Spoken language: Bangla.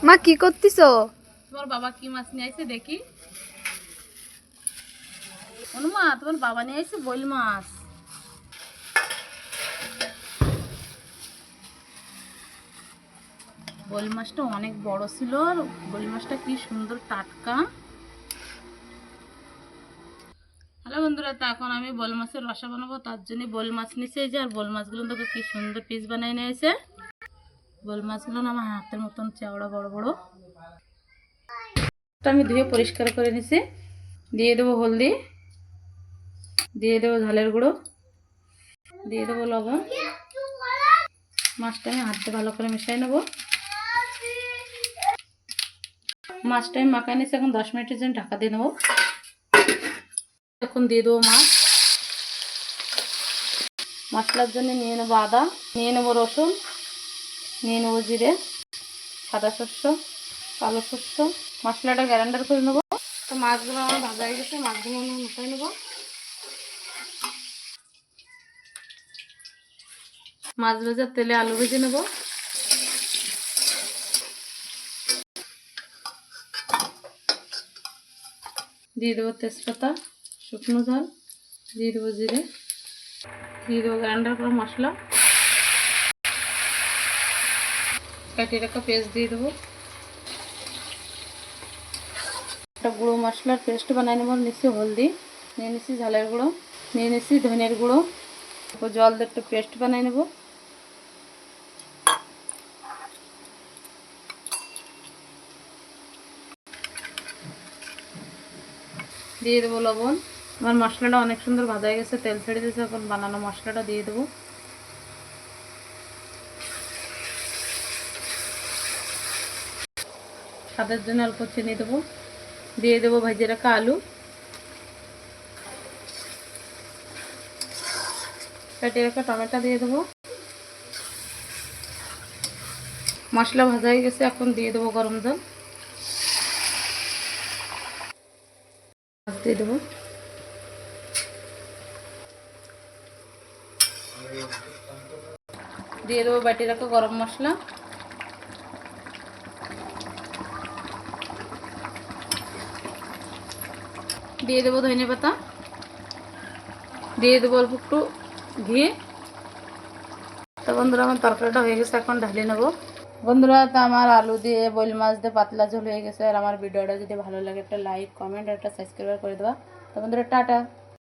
মা কি করতেছো? তোমার বাবা কি মাছ নিয়ে আইছে দেখি। অনুমা, তোমার বাবা নিয়ে আইছে বইল মাছ। বইল মাছটা অনেক বড় ছিল আর বইল মাছটা কি সুন্দর টাটকা। হ্যালো বন্ধুরা, তো এখন আমি বইল মাছের রসা বানাবো, তার জন্য বইল মাছ নিচে যে আর বইল মাছগুলো দেখো কি সুন্দর পিস বানাই নিয়েছে। বইল মাছগুলো না আমার হাতের মতন চওড়া বড় বড়। আমি ধুয়ে পরিষ্কার করে নিছি। দিয়ে দেবো হলদি, দিয়ে দেবো ঝালের গুঁড়ো, দিয়ে দেবো লবণ। মাছটা আমি হাত দিয়ে ভালো করে মিশিয়ে নেব। মাছটা আমি মাখাই নিচ্ছি, এখন 10 মিনিটের জন্য ঢাকা দিয়ে নেবো। এখন দিয়ে দেবো মাছ। মশলার জন্য নিয়ে নেবো আদা, নিয়ে নেবো রসুন, নিয়ে নেবো জিরে, সাদা শস্য, কালো শস্য। মশলাটা গ্রাইন্ডার করে নেবো। তো মাছগুলো আমার ভাজা হয়ে গেছে, মাছগুলো আমি মিশিয়ে নেবো। মাছ ভাজার তেলে আলু ভেজে নেব। দিয়ে দেবো তেজপাতা, শুকনো ঝাল, দিয়ে দেবো জিরে, দিয়ে দেবো গ্রাইন্ডার করা মশলা, কাটিয়ে রাখা পেস্ট দিয়ে দেবো। একটা গুঁড়ো মশলার পেস্ট বানিয়ে নেবো। নিচ্ছি হলদি, নিয়ে নিচ্ছি ঝালের গুঁড়ো, নিয়ে নিচ্ছি ধনের গুঁড়ো, তারপর জল দিয়ে একটু পেস্ট বানিয়ে নেব। দিয়ে দেবো লবণ। আমার মশলাটা অনেক সুন্দর ভাজা হয়ে গেছে, তেল ছেড়ে দিয়েছে। এখন বানানো মশলাটা দিয়ে দেবো। স্বাদের জন্য অল্প চিনি দেবো। দিয়ে দেবো ভেজে রাখা আলু, কেটে রাখা টমেটো দিয়ে দেবো। মশলা ভাজা হয়ে গেছে, এখন দিয়ে দেবো গরম জল, দিয়ে দেবো। দিয়ে দেবো বাটি রাখা গরম মশলা, দিয়ে দেবো ধনে পাতা, দিয়ে দেবো অল্প একটু ঘি। তো বন্ধুরা, আমার তরকারিটা হয়ে গেছে, এখন ঢালিয়ে নেবো। বন্ধুরা, তো আমার আলু দিয়ে বইল মাছ দিয়ে পাতলা ঝোল হয়ে গেছে। আর আমার ভিডিওটা যদি ভালো লাগে একটা লাইক, কমেন্ট আর একটা সাবস্ক্রাইব করে দেওয়া। তো বন্ধুরা, টাটা।